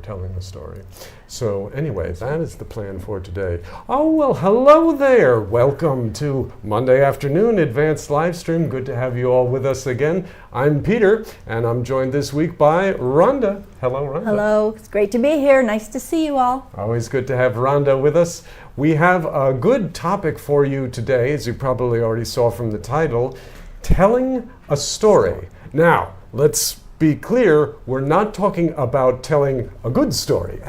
telling the story. So anyway, that is the plan for today. Oh, well, hello there. Welcome to Monday afternoon advanced live stream. Good to have you all with us again. I'm Peter, and I'm joined this week by Rhonda. Hello, Rhonda. Hello. It's great to be here. Nice to see you all. Always good to have Rhonda with us. We have a good topic for you today, as you probably already saw from the title, telling a story. Now, let's be clear, we're not talking about telling a good story,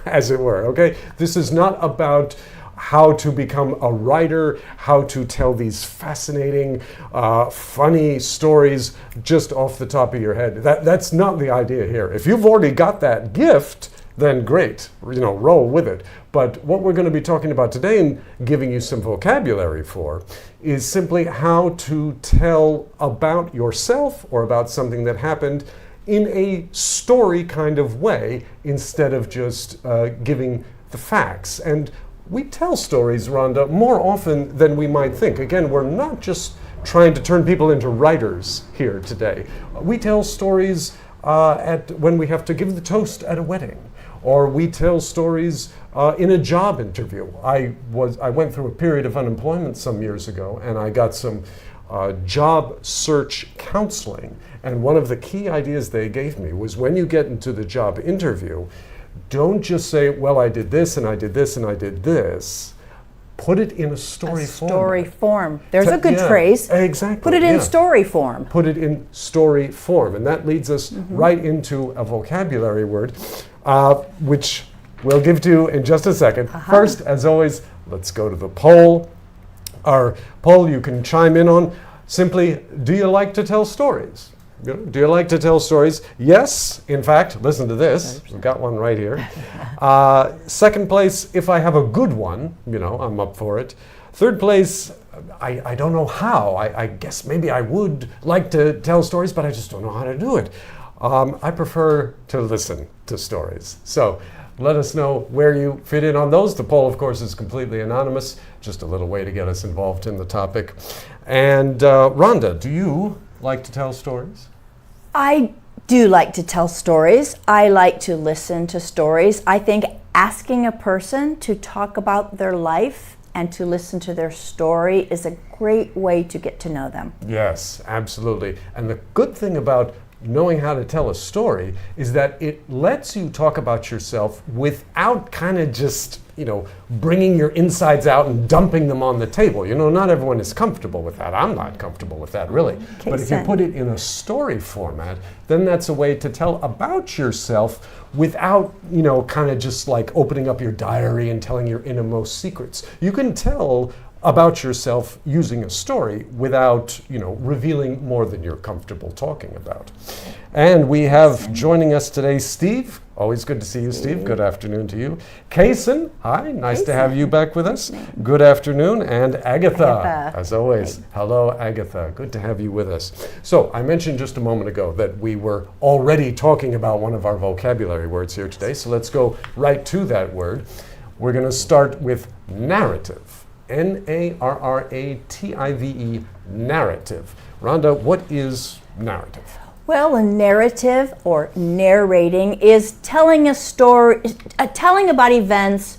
as it were, okay? This is not about how to become a writer, how to tell these fascinating, funny stories just off the top of your head. That's not the idea here. If you've already got that gift, then great, roll with it. But what we're going to be talking about today and giving you some vocabulary for is simply how to tell about yourself or about something that happened in a story kind of way instead of just giving the facts. And we tell stories, Rhonda, more often than we might think. Again, we're not just trying to turn people into writers here today. We tell stories when we have to give the toast at a wedding, or we tell stories in a job interview. I went through a period of unemployment some years ago, and I got some job search counseling. And one of the key ideas they gave me was when you get into the job interview, don't just say, well, I did this, and I did this, and I did this. Put it in a story form. Story form. There's a good phrase. Exactly. Put it in story form. Put it in story form. And that leads us right into a vocabulary word, which we'll give to you in just a second. First, as always, let's go to the poll. Our poll you can chime in on simply, do you like to tell stories? Do you like to tell stories? Yes. In fact, listen to this. We've got one right here. Second place, if I have a good one, I'm up for it. Third place, I don't know how. I guess maybe I would like to tell stories, but I just don't know how to do it. I prefer to listen to stories. So let us know where you fit in on those. The poll, of course, is completely anonymous. Just a little way to get us involved in the topic. And Rhonda, do you like to tell stories? I do like to tell stories. I like to listen to stories. I think asking a person to talk about their life and to listen to their story is a great way to get to know them. Yes, absolutely. And the good thing about knowing how to tell a story is that it lets you talk about yourself without kind of just, bringing your insides out and dumping them on the table. Not everyone is comfortable with that. I'm not comfortable with that, really. Okay, but if you put it in a story format, then that's a way to tell about yourself without, kind of just like opening up your diary and telling your innermost secrets. You can tell about yourself using a story without, revealing more than you're comfortable talking about. And we have joining us today, Steve. Always good to see you, Steve. Good afternoon to you. Kaysen, hi. Nice to have you back with us. Good afternoon. And Agatha, as always. Hello, Agatha. Good to have you with us. So I mentioned just a moment ago that we were already talking about one of our vocabulary words here today. So let's go right to that word. We're going to start with narrative. Narrative, narrative. Rhonda, what is narrative? Well, a narrative or narrating is telling a story, telling about events,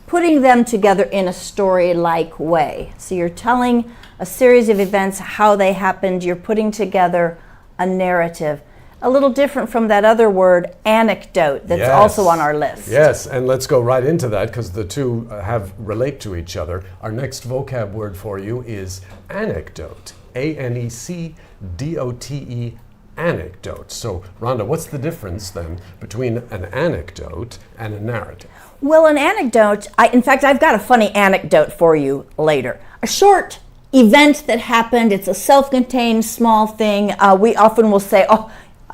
putting them together in a story-like way. So you're telling a series of events, how they happened, you're putting together a narrative. A little different from that other word, anecdote, that's also on our list. Yes, and let's go right into that because the two relate to each other. Our next vocab word for you is anecdote. Anecdote, anecdote. So, Rhonda, what's the difference then between an anecdote and a narrative? Well, an anecdote, in fact, I've got a funny anecdote for you later. A short event that happened, it's a self-contained small thing. We often will say,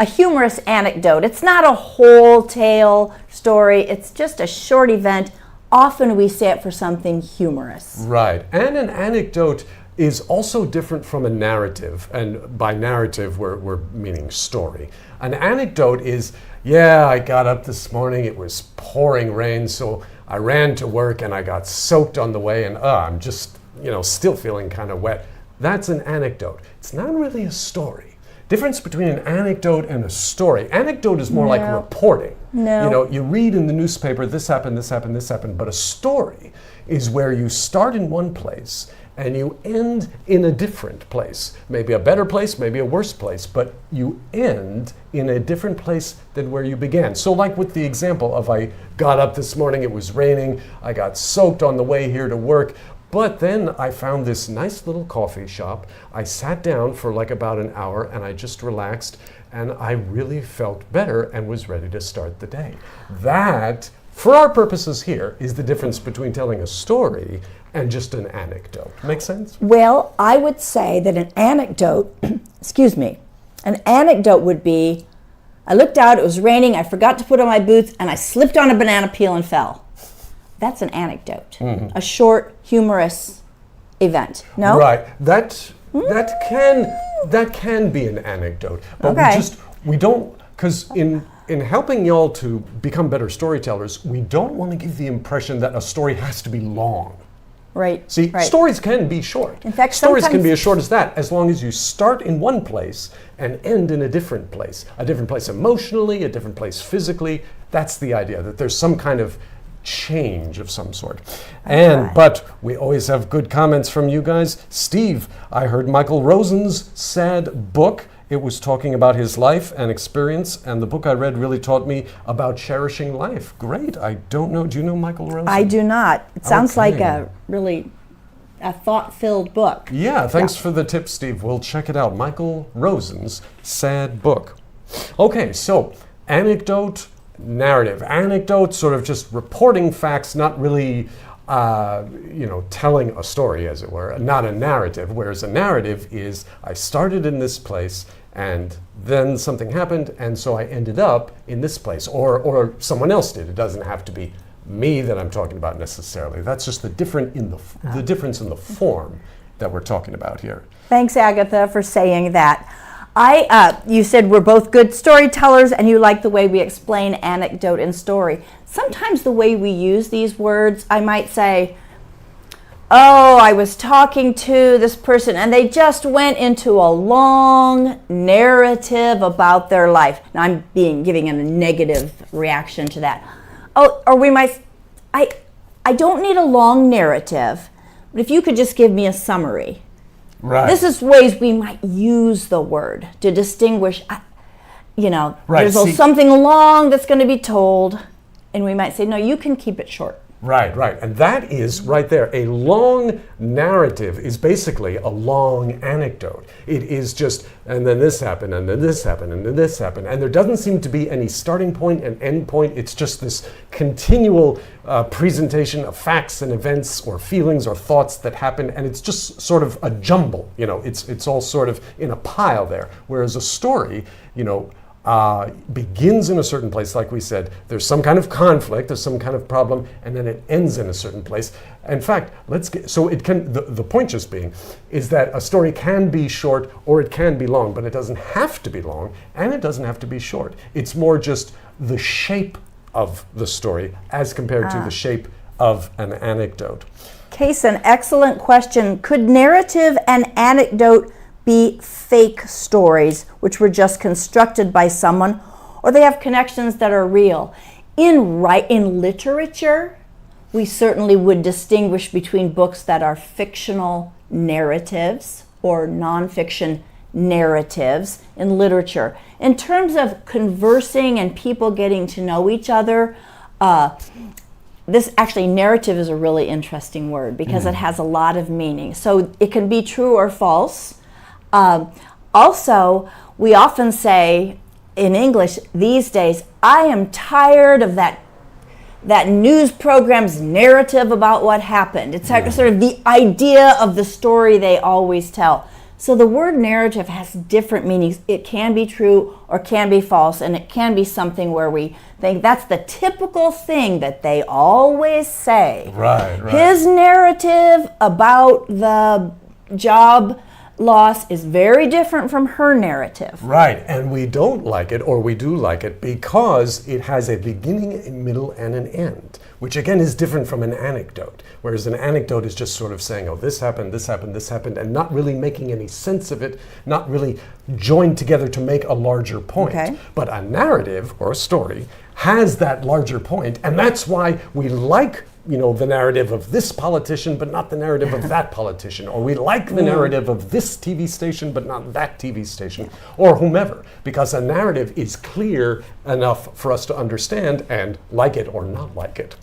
a humorous anecdote. It's not a whole tale story. It's just a short event. Often we say it for something humorous. Right. And an anecdote is also different from a narrative. And by narrative, we're meaning story. An anecdote is, I got up this morning. It was pouring rain, so I ran to work and I got soaked on the way and I'm just, still feeling kind of wet. That's an anecdote. It's not really a story. Difference between an anecdote and a story. Anecdote is more like reporting. No. You know, you read in the newspaper, this happened, this happened, this happened. But a story is where you start in one place and you end in a different place. Maybe a better place, maybe a worse place, but you end in a different place than where you began. So like with the example of I got up this morning, it was raining, I got soaked on the way here to work, but then I found this nice little coffee shop. I sat down for like about an hour and I just relaxed and I really felt better and was ready to start the day. That, for our purposes here, is the difference between telling a story and just an anecdote. Make sense? Well, I would say that an anecdote, an anecdote would be, I looked out, it was raining, I forgot to put on my boots, and I slipped on a banana peel and fell. That's an anecdote, a short, humorous event. No? Right. That can be an anecdote, but we don't, because in helping y'all to become better storytellers, we don't want to give the impression that a story has to be long. Right. See, stories can be short. In fact, stories can be as short as that, as long as you start in one place and end in a different place emotionally, a different place physically. That's the idea, that there's some kind of change of some sort. But we always have good comments from you guys. Steve, I heard Michael Rosen's sad book. It was talking about his life and experience, and the book I read really taught me about cherishing life. Great. I don't know. Do you know Michael Rosen? I do not. It sounds like a thought-filled book. Yeah, thanks for the tip, Steve. We'll check it out. Michael Rosen's sad book. Okay, so anecdote, narrative. Anecdote, sort of just reporting facts, not really telling a story, as it were, not a narrative, whereas a narrative is, I started in this place, and then something happened, and so I ended up in this place, or someone else did. It doesn't have to be me that I'm talking about necessarily. That's just the difference in the form that we're talking about here. Thanks, Agatha, for saying that. You said we're both good storytellers and you like the way we explain anecdote and story. Sometimes the way we use these words, I might say, oh, I was talking to this person and they just went into a long narrative about their life. Now I'm giving a negative reaction to that. Oh, or we might, I don't need a long narrative, but if you could just give me a summary. Right. This is ways we might use the word to distinguish, there's something long that's going to be told, and we might say, no, you can keep it short. Right. And that is right there. A long narrative is basically a long anecdote. It is just, and then this happened, and then this happened, and then this happened. And there doesn't seem to be any starting point and end point. It's just this continual presentation of facts and events or feelings or thoughts that happen. And it's just sort of a jumble. It's all sort of in a pile there. Whereas a story, begins in a certain place, like we said. There's some kind of conflict, there's some kind of problem, and then it ends in a certain place. In fact, the point just being is that a story can be short or it can be long, but it doesn't have to be long and it doesn't have to be short. It's more just the shape of the story as compared to the shape of an anecdote. Case, an excellent question. Could narrative and anecdote be fake stories which were just constructed by someone, or they have connections that are real? In literature, we certainly would distinguish between books that are fictional narratives or nonfiction narratives in literature. In terms of conversing and people getting to know each other, narrative is a really interesting word because it has a lot of meaning. So it can be true or false. Also, we often say in English these days, I am tired of that news program's narrative about what happened. It's sort of the idea of the story they always tell. So the word narrative has different meanings. It can be true or can be false, and it can be something where we think that's the typical thing that they always say. Right. His narrative about the job loss is very different from her narrative. Right, and we don't like it, or we do like it, because it has a beginning, a middle, and an end, which again is different from an anecdote, whereas an anecdote is just sort of saying, oh, this happened, this happened, this happened, and not really making any sense of it, not really joined together to make a larger point. Okay. But a narrative, or a story, has that larger point, and that's why we like the narrative of this politician, but not the narrative of that politician. Or we like the narrative of this TV station, but not that TV station, or whomever. Because a narrative is clear enough for us to understand and like it or not like it.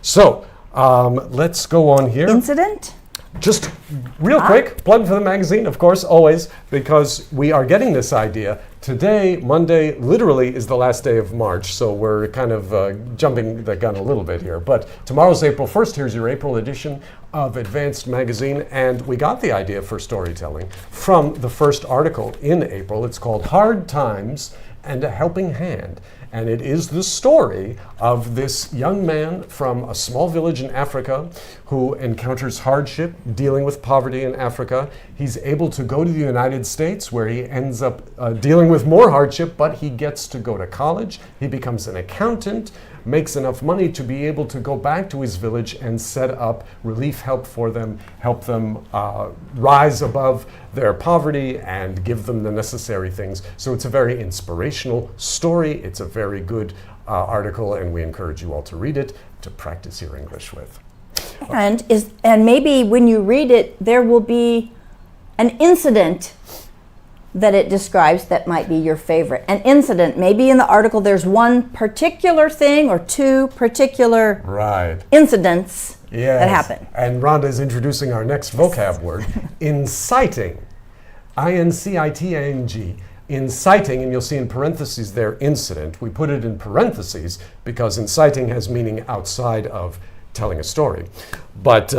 So, let's go on here. Incident? Just real quick, plug for the magazine, of course, always, because we are getting this idea. Today, Monday, literally is the last day of March, so we're kind of jumping the gun a little bit here. But tomorrow's April 1st. Here's your April edition of Advanced Magazine, and we got the idea for storytelling from the first article in April. It's called Hard Times and a Helping Hand. And it is the story of this young man from a small village in Africa who encounters hardship dealing with poverty in Africa. He's able to go to the United States where he ends up dealing with more hardship, but he gets to go to college. He becomes an accountant, makes enough money to be able to go back to his village and set up relief help for them, help them rise above their poverty and give them the necessary things. So it's a very inspirational story. It's a very good article, and we encourage you all to read it to practice your English with. And maybe when you read it, there will be an incident that it describes that might be your favorite. An incident, maybe in the article there's one particular thing or two particular incidents that happen. And Rhonda is introducing our next vocab word, inciting. I-N-C-I-T-A-N-G. Inciting, and you'll see in parentheses there, incident. We put it in parentheses because inciting has meaning outside of telling a story. But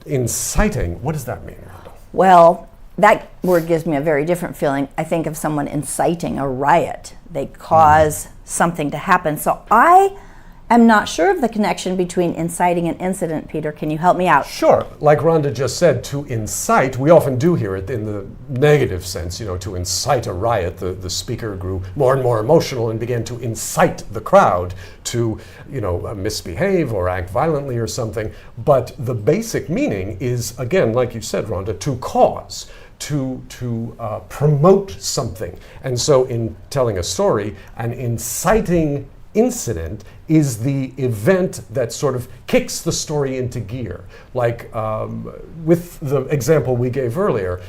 inciting, what does that mean, Rhonda? Well, that word gives me a very different feeling. I think of someone inciting a riot. They cause something to happen. So I am not sure of the connection between inciting and incident. Peter, can you help me out? Sure. Like Rhonda just said, to incite, we often do hear it in the negative sense, to incite a riot. The speaker grew more and more emotional and began to incite the crowd to, misbehave or act violently or something. But the basic meaning is, again, like you said, Rhonda, to cause. To promote something. And so in telling a story, an inciting incident is the event that sort of kicks the story into gear. Like with the example we gave earlier,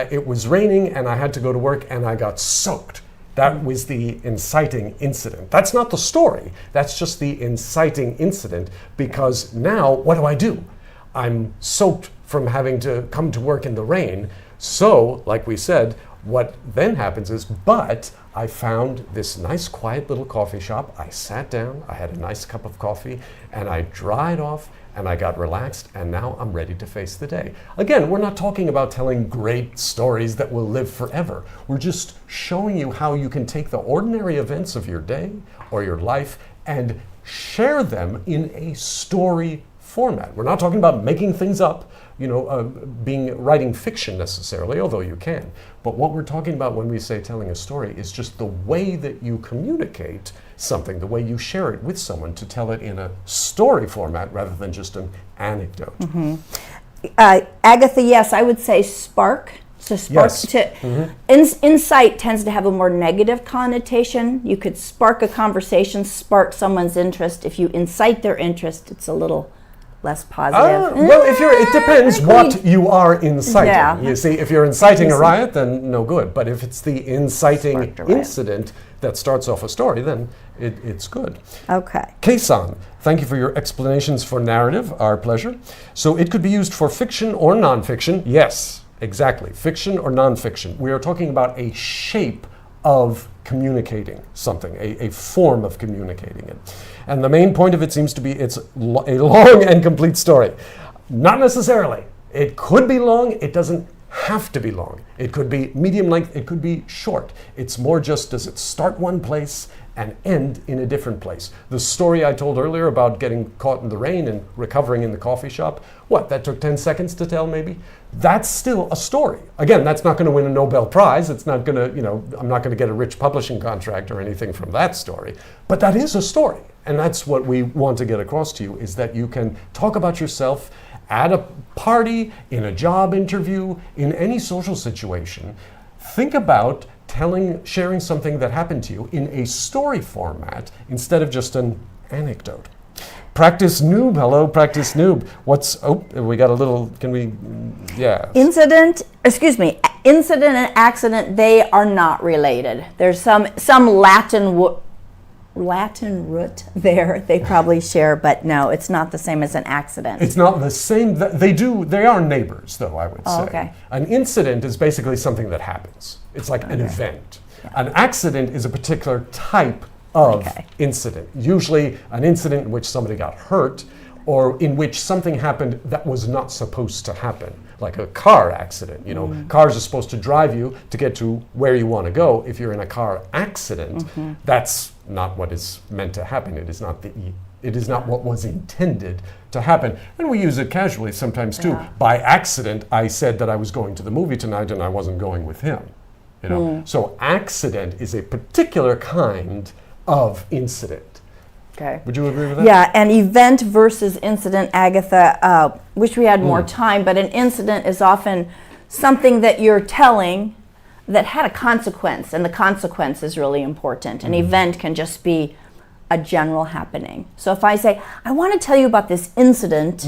it was raining and I had to go to work and I got soaked. That was the inciting incident. That's not the story. That's just the inciting incident, because now what do? I'm soaked from having to come to work in the rain. So, like we said, what then happens is, but I found this nice quiet little coffee shop. I sat down, I had a nice cup of coffee, and I dried off, and I got relaxed, and now I'm ready to face the day. Again, we're not talking about telling great stories that will live forever. We're just showing you how you can take the ordinary events of your day or your life and share them in a story format. We're not talking about making things up, writing fiction necessarily, although you can. But what we're talking about when we say telling a story is just the way that you communicate something, the way you share it with someone, to tell it in a story format rather than just an anecdote. Mm-hmm. Agatha, yes, I would say spark. So spark, Yes. Incite tends to have a more negative connotation. You could spark a conversation, spark someone's interest. If you incite their interest, it's a little less positive. Well, it depends what you are inciting. Yeah. You see, if you're inciting a riot, then no good. But if it's the inciting incident that starts off a story, then it's good. Okay. Keisan, thank you for your explanations for narrative. Our pleasure. So it could be used for fiction or nonfiction. Yes, exactly. Fiction or nonfiction. We are talking about a shape of communicating something, a form of communicating it. And the main point of it seems to be it's a long and complete story. Not necessarily. It could be long. It doesn't have to be long. It could be medium length. It could be short. It's more just, does it start one place and end in a different place. The story I told earlier about getting caught in the rain and recovering in the coffee shop, that took 10 seconds to tell maybe? That's still a story. Again, that's not going to win a Nobel Prize. It's not going to, I'm not going to get a rich publishing contract or anything from that story. But that is a story. And that's what we want to get across to you, is that you can talk about yourself at a party, in a job interview, in any social situation. Think about sharing something that happened to you in a story format instead of just an anecdote. Practice noob, hello, practice noob. We got a little, Incident and accident, they are not related. There's some Latin root there they probably share, but no, it's not the same as an accident. It's not the same. They are neighbors, though, I would say. Okay. An incident is basically something that happens. It's like an event. Yeah. An accident is a particular type of incident. Usually an incident in which somebody got hurt, or in which something happened that was not supposed to happen. Like a car accident. Cars are supposed to drive you to get to where you want to go. If you're in a car accident, that's not what is meant to happen. It is not what was intended to happen. And we use it casually sometimes too. By accident, I said that I was going to the movie tonight and I wasn't going with him. So accident is a particular kind of incident. Okay. Would you agree with that? Yeah, an event versus incident, Agatha, wish we had more time, but an incident is often something that you're telling that had a consequence, and the consequence is really important. An event can just be a general happening. So if I say, I want to tell you about this incident,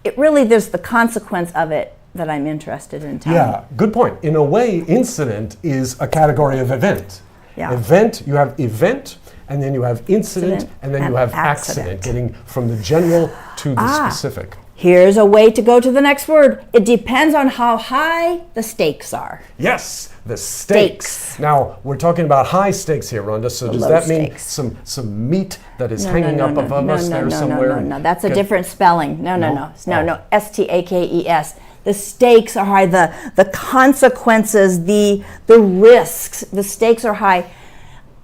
there's the consequence of it that I'm interested in telling. Yeah, good point. In a way, incident is a category of event. Yeah. Event, you have event, and then you have incident, and then you have accident, getting from the general to the specific. Here's a way to go to the next word. It depends on how high the stakes are. Yes, the stakes. Now, we're talking about high stakes here, Rhonda, so does that mean some meat that is hanging up above us there somewhere? No, that's a different spelling. No, S-T-A-K-E-S. The stakes are high, the consequences, the risks, the stakes are high.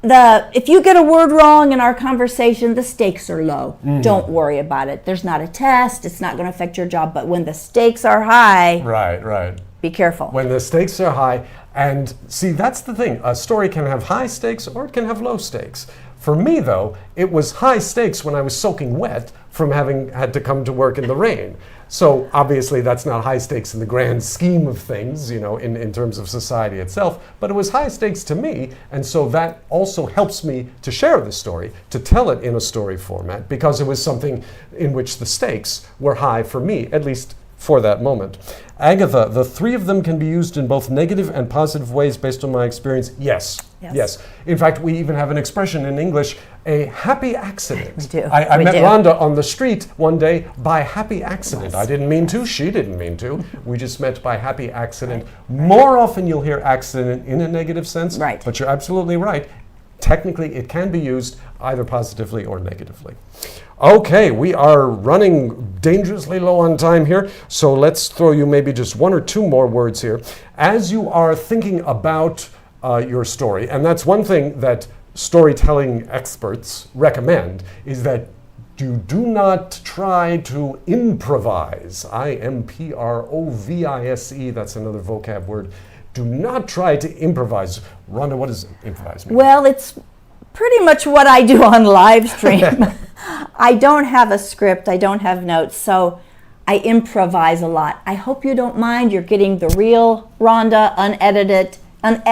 If you get a word wrong in our conversation, the stakes are low. Don't worry about it. There's not a test. It's not going to affect your job. But when the stakes are high, right, be careful. When the stakes are high, and see, that's the thing. A story can have high stakes or it can have low stakes. For me, though, it was high stakes when I was soaking wet from having had to come to work in the rain. So obviously that's not high stakes in the grand scheme of things, in terms of society itself, but it was high stakes to me, and so that also helps me to share the story, to tell it in a story format, because it was something in which the stakes were high for me, at least for that moment. Agatha, the three of them can be used in both negative and positive ways based on my experience. Yes. In fact, we even have an expression in English, a happy accident. We do. I met Rhonda on the street one day by happy accident. I didn't mean to, she didn't mean to. We just met by happy accident. More often you'll hear accident in a negative sense, but you're absolutely right. Technically, it can be used either positively or negatively. Okay, we are running dangerously low on time here, so let's throw you maybe just one or two more words here. As you are thinking about your story, and that's one thing that storytelling experts recommend, is that you do not try to improvise. I-M-P-R-O-V-I-S-E, that's another vocab word. Do not try to improvise. Rhonda, what does improvise mean? Well, it's pretty much what I do on live stream. I don't have a script, I don't have notes, so I improvise a lot. I hope you don't mind. You're getting the real Rhonda, unedited. And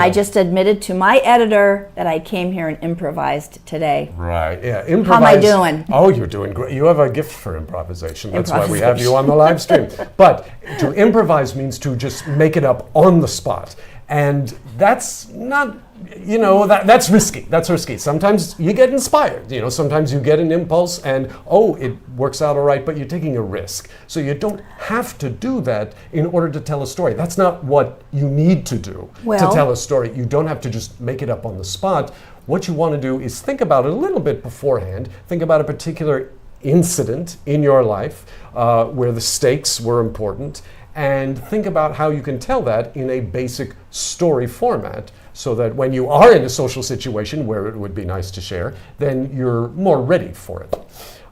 I just admitted to my editor that I came here and improvised today. Right, yeah. How am I doing? Oh, you're doing great. You have a gift for improvisation. That's why we have you on the live stream. But to improvise means to just make it up on the spot. And that's not, that's risky. That's risky. Sometimes you get inspired. Sometimes you get an impulse and, it works out all right, but you're taking a risk. So you don't have to do that in order to tell a story. That's not what you need to do to tell a story. You don't have to just make it up on the spot. What you want to do is think about it a little bit beforehand. Think about a particular incident in your life where the stakes were important, and think about how you can tell that in a basic story format, so that when you are in a social situation where it would be nice to share, then you're more ready for it.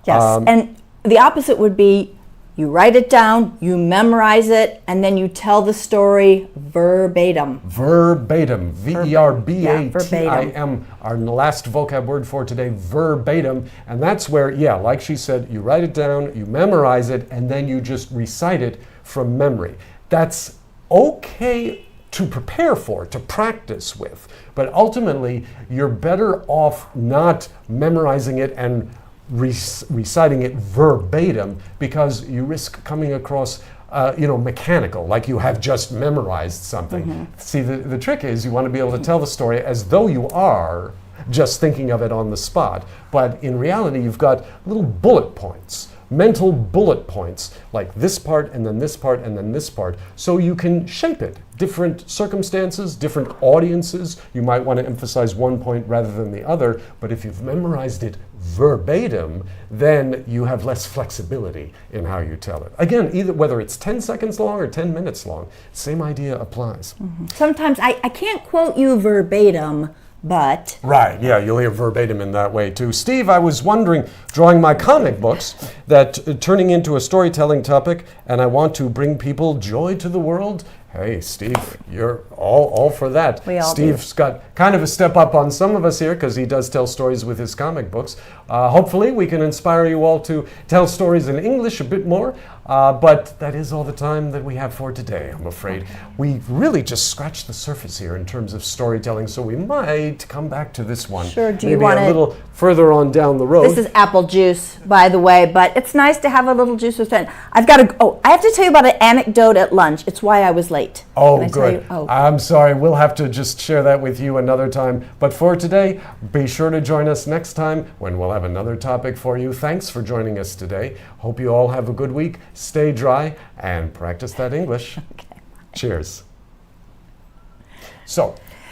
Yes, and the opposite would be you write it down, you memorize it, and then you tell the story verbatim. Verbatim, V-E-R-B-A-T-I-M, verbatim. our last vocab word for today, verbatim. And that's where, yeah, like she said, you write it down, you memorize it, and then you just recite it from memory. That's okay to prepare for, to practice with, but ultimately you're better off not memorizing it and reciting it verbatim, because you risk coming across mechanical, like you have just memorized something. Mm-hmm. See, the trick is you want to be able to tell the story as though you are just thinking of it on the spot, but in reality you've got little bullet points, mental bullet points, like this part and then this part and then this part, so you can shape it. Different circumstances, different audiences, you might want to emphasize one point rather than the other, but if you've memorized it verbatim, then you have less flexibility in how you tell it. Again, either whether it's 10 seconds long or 10 minutes long, same idea applies. Mm-hmm. Sometimes I can't quote you verbatim, but... Right, yeah, you'll hear verbatim in that way too. Steve, I was wondering, drawing my comic books, that turning into a storytelling topic, and I want to bring people joy to the world. Hey, Steve, you're all for that. We all Steve's got kind of a step up on some of us here because he does tell stories with his comic books. Hopefully we can inspire you all to tell stories in English a bit more, but that is all the time that we have for today, I'm afraid. We've really just scratched the surface here in terms of storytelling, so we might come back to this one. Sure, do you maybe want a little further on down the road. This is apple juice, by the way, but it's nice to have a little juice with it. I have to tell you about an anecdote at lunch. It's why I was late. Oh, good. I'm sorry. We'll have to just share that with you another time. But for today, be sure to join us next time when we'll have another topic for you. Thanks for joining us today. Hope you all have a good week. Stay dry and practice that English. Okay. Cheers. So,